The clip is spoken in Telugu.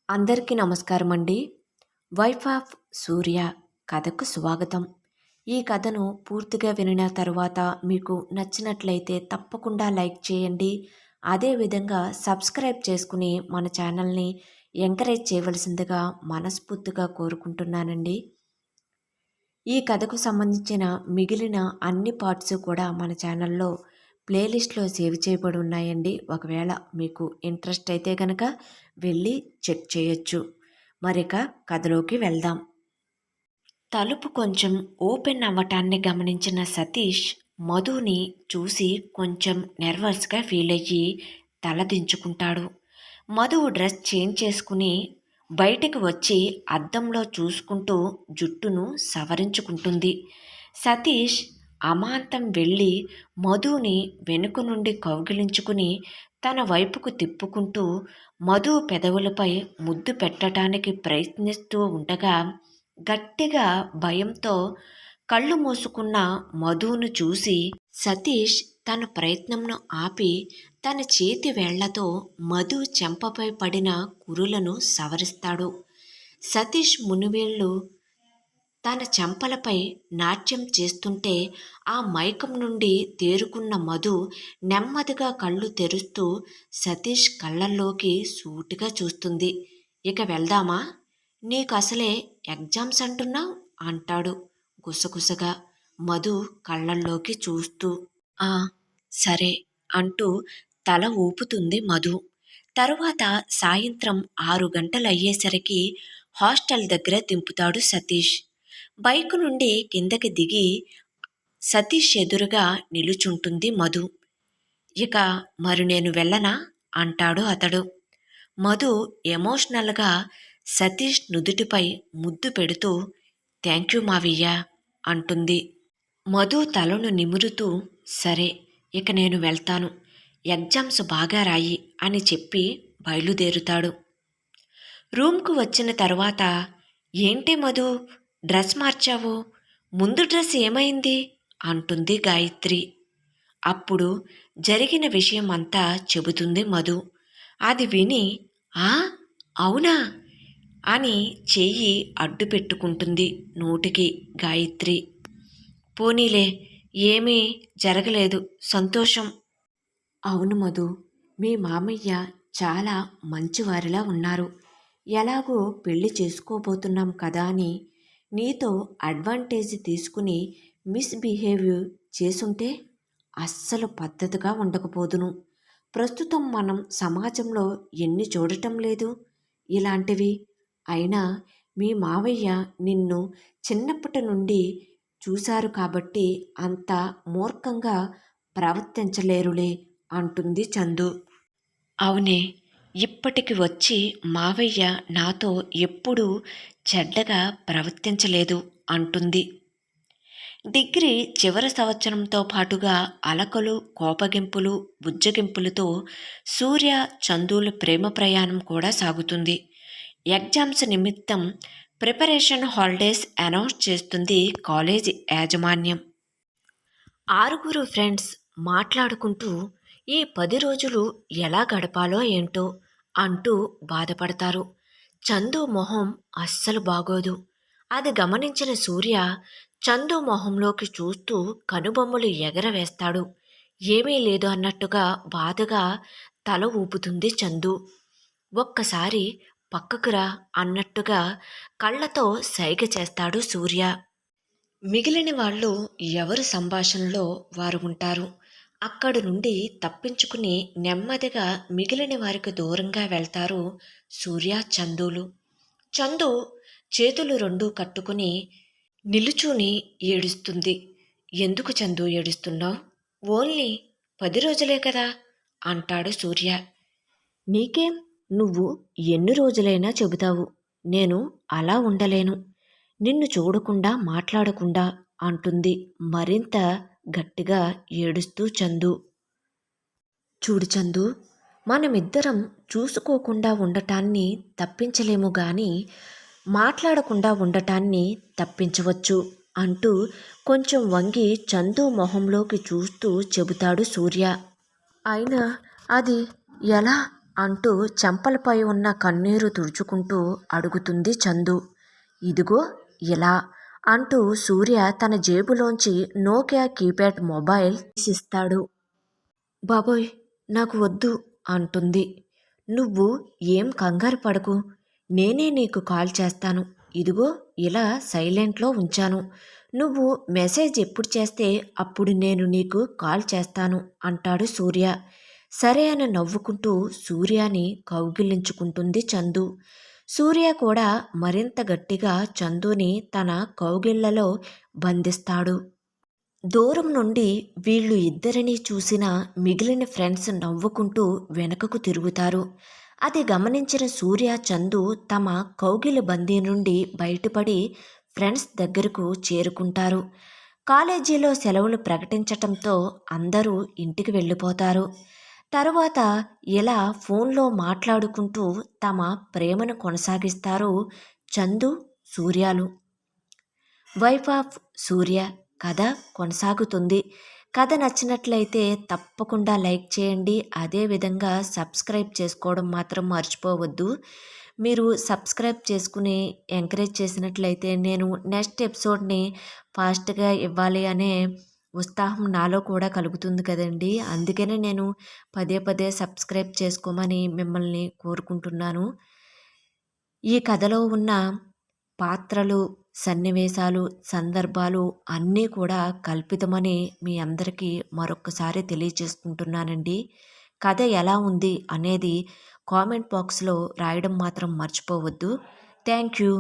అందరికీ నమస్కారం అండి. వైఫ్ ఆఫ్ సూర్య కథకు స్వాగతం. ఈ కథను పూర్తిగా వినిన తరువాత మీకు నచ్చినట్లయితే తప్పకుండా లైక్ చేయండి. అదేవిధంగా సబ్స్క్రైబ్ చేసుకుని మన ఛానల్ని ఎంకరేజ్ చేయవలసిందిగా మనస్ఫూర్తిగా కోరుకుంటున్నానండి. ఈ కథకు సంబంధించిన మిగిలిన అన్ని పార్ట్స్ కూడా మన ఛానల్లో ప్లేలిస్ట్లో సేవ్ చేయబడి ఉన్నాయండి. ఒకవేళ మీకు ఇంట్రెస్ట్ అయితే కనుక వెళ్ళి చెక్ చేయొచ్చు. మరిక కథలోకి వెళ్దాం. తలుపు కొంచెం ఓపెన్ అవ్వటాన్ని గమనించిన సతీష్ మధుని చూసి కొంచెం నెర్వస్గా ఫీల్ అయ్యి తలదించుకుంటాడు. మధు డ్రెస్ చేంజ్ చేసుకుని బయటికి వచ్చి అద్దంలో చూసుకుంటూ జుట్టును సవరించుకుంటుంది. సతీష్ అమాంతం వెళ్ళి మధుని వెనుక నుండి కౌగిలించుకుని తన వైపుకు తిప్పుకుంటూ మధు పెదవులపై ముద్దు పెట్టడానికి ప్రయత్నిస్తూ ఉండగా గట్టిగా భయంతో కళ్ళు మూసుకున్న మధును చూసి సతీష్ తన ప్రయత్నంను ఆపి తన చేతి వేళ్లతో మధు చెంపపై పడిన కురులను సవరిస్తాడు. సతీష్ మునివేళ్లు తన చెంపలపై నాట్యం చేస్తుంటే ఆ మైకం నుండి తేరుకున్న మధు నెమ్మదిగా కళ్ళు తెరుస్తూ సతీష్ కళ్ళల్లోకి సూటిగా చూస్తుంది. ఇక వెళ్దామా? నీకు అసలే ఎగ్జామ్స్ అంటున్నావు అంటాడు గుసగుసగా మధు కళ్ళల్లోకి చూస్తూ. ఆ సరే అంటూ తల ఊపుతుంది మధు. తరువాత సాయంత్రం 6 గంటలయ్యేసరికి హాస్టల్ దగ్గర దింపుతాడు సతీష్. బైకు నుండి కిందకి దిగి సతీష్ ఎదురుగా నిలుచుంటుంది మధు. ఇక మరి నేను వెళ్ళనా అంటాడు అతడు. మధు ఎమోషనల్గా సతీష్ నుదుటిపై ముద్దు పెడుతూ థ్యాంక్ యూ మావయ్య అంటుంది. మధు తలను నిమురుతూ సరే ఇక నేను వెళ్తాను, ఎగ్జామ్స్ బాగా రాయి అని చెప్పి బయలుదేరుతాడు. రూమ్కు వచ్చిన తర్వాత ఏంటి మధు డ్రెస్ మార్చావు, ముందు డ్రెస్ ఏమైంది అంటుంది గాయత్రి. అప్పుడు జరిగిన విషయం అంతా చెబుతుంది మధు. అది విని ఆ అవునా అని చెయ్యి అడ్డు పెట్టుకుంటుంది నోటికి గాయత్రి. పోనీలే ఏమీ జరగలేదు, సంతోషం. అవును మధు, మీ మామయ్య చాలా మంచివారిలా ఉన్నారు. ఎలాగో పెళ్లి చేసుకోబోతున్నాం కదా అని నీతో అడ్వాంటేజ్ తీసుకుని మిస్బిహేవ్ చేసుంటే అస్సలు పద్ధతిగా ఉండకపోదును. ప్రస్తుతం మనం సమాజంలో ఎన్ని చూడటం లేదు ఇలాంటివి. అయినా మీ మావయ్య నిన్ను చిన్నప్పటి నుండి చూశారు కాబట్టి అంత మూర్ఖంగా ప్రవర్తించలేరులే అంటుంది చందు. అవునే, ఇప్పటికి వచ్చి మావయ్య నాతో ఎప్పుడూ చెడ్డగా ప్రవర్తించలేదు అంటుంది. డిగ్రీ చివరి సంవత్సరంతో పాటుగా అలకలు, కోపగింపులు, బుజ్జగింపులతో సూర్య చందుల ప్రేమ ప్రయాణం కూడా సాగుతుంది. ఎగ్జామ్స్ నిమిత్తం ప్రిపరేషన్ హాలిడేస్ అనౌన్స్ చేస్తుంది కాలేజీ యాజమాన్యం. 6 ఫ్రెండ్స్ మాట్లాడుకుంటూ ఈ 10 రోజులు ఎలా గడపాలో ఏంటో అంటూ బాధపడతారు. చందు మొహం అస్సలు బాగోదు. అది గమనించిన సూర్య చందు మొహంలోకి చూస్తూ కనుబొమ్మలు ఎగరవేస్తాడు. ఏమీ లేదు అన్నట్టుగా బాధగా తల ఊపుతుంది చందు. ఒక్కసారి పక్కకురా అన్నట్టుగా కళ్ళతో సైగ చేస్తాడు సూర్య. మిగిలిన వాళ్ళు ఎవరు సంభాషణలో వారు ఉంటారు. అక్కడి నుండి తప్పించుకుని నెమ్మదిగా మిగిలిన వారికి దూరంగా వెళ్తారు సూర్య చందులు. చందు చేతులు రెండూ కట్టుకుని నిలుచుని ఏడుస్తుంది. ఎందుకు చందు ఏడుస్తున్నావు? ఓన్లీ 10 రోజులే కదా అంటాడు సూర్య. నీకేం, నువ్వు ఎన్ని రోజులైనా చెబుతావు, నేను అలా ఉండలేను, నిన్ను చూడకుండా మాట్లాడకుండా అంటుంది మరింత గట్టిగా ఏడుస్తూ చందు. చూడు చందు, మనమిద్దరం చూసుకోకుండా ఉండటాన్ని తప్పించలేము గాని మాట్లాడకుండా ఉండటాన్ని తప్పించవచ్చు అంటూ కొంచెం వంగి చందు మొహంలోకి చూస్తూ చెబుతాడు సూర్య. అయినా అది ఎలా అంటూ చెంపలపై ఉన్న కన్నీరు తుడుచుకుంటూ అడుగుతుంది చందు. ఇదిగో ఇలా అంటూ సూర్య తన జేబులోంచి నోకియా కీప్యాడ్ మొబైల్ తీసిస్తాడు. బాబోయ్ నాకు వద్దు అంటుంది. నువ్వు ఏం కంగారు పడకు, నేనే నీకు కాల్ చేస్తాను. ఇదిగో ఇలా సైలెంట్లో ఉంచాను. నువ్వు మెసేజ్ ఎప్పుడు చేస్తే అప్పుడు నేను నీకు కాల్ చేస్తాను అంటాడు సూర్య. సరే అని నవ్వుకుంటూ సూర్యాని కౌగిలించుకుంటుంది చందు. సూర్య కూడా మరింత గట్టిగా చందుని తన కౌగిళ్లలో బంధిస్తాడు. దూరం నుండి వీళ్ళు ఇద్దరినీ చూసిన మిగిలిన ఫ్రెండ్స్ నవ్వుకుంటూ వెనకకు తిరుగుతారు. అది గమనించిన సూర్య చందు తమ కౌగిలి బందీ నుండి బయటపడి ఫ్రెండ్స్ దగ్గరకు చేరుకుంటారు. కాలేజీలో సెలవులు ప్రకటించటంతో అందరూ ఇంటికి వెళ్ళిపోతారు. తరువాత ఇలా ఫోన్లో మాట్లాడుకుంటూ తమ ప్రేమను కొనసాగిస్తారు చందు, సూర్యాలు. వైఫ్ ఆఫ్ సూర్య కథ కొనసాగుతుంది. కథ నచ్చినట్లయితే తప్పకుండా లైక్ చేయండి. అదేవిధంగా సబ్స్క్రైబ్ చేసుకోవడం మాత్రం మర్చిపోవద్దు. మీరు సబ్స్క్రైబ్ చేసుకుని ఎంకరేజ్ చేసినట్లయితే నేను నెక్స్ట్ ఎపిసోడ్ని ఫాస్ట్గా ఇవ్వాలి అనే ఉత్సాహం నాలో కూడా కలుగుతుంది కదండి. అందుకనే నేను పదే పదే సబ్స్క్రైబ్ చేసుకోమని మిమ్మల్ని కోరుకుంటున్నాను. ఈ కథలో ఉన్న పాత్రలు, సన్నివేశాలు, సందర్భాలు అన్నీ కూడా కల్పితమని మీ అందరికీ మరొక్కసారి తెలియజేసుకుంటున్నానండి. కథ ఎలా ఉంది అనేది కామెంట్ బాక్స్లో రాయడం మాత్రం మర్చిపోవద్దు. Thank you.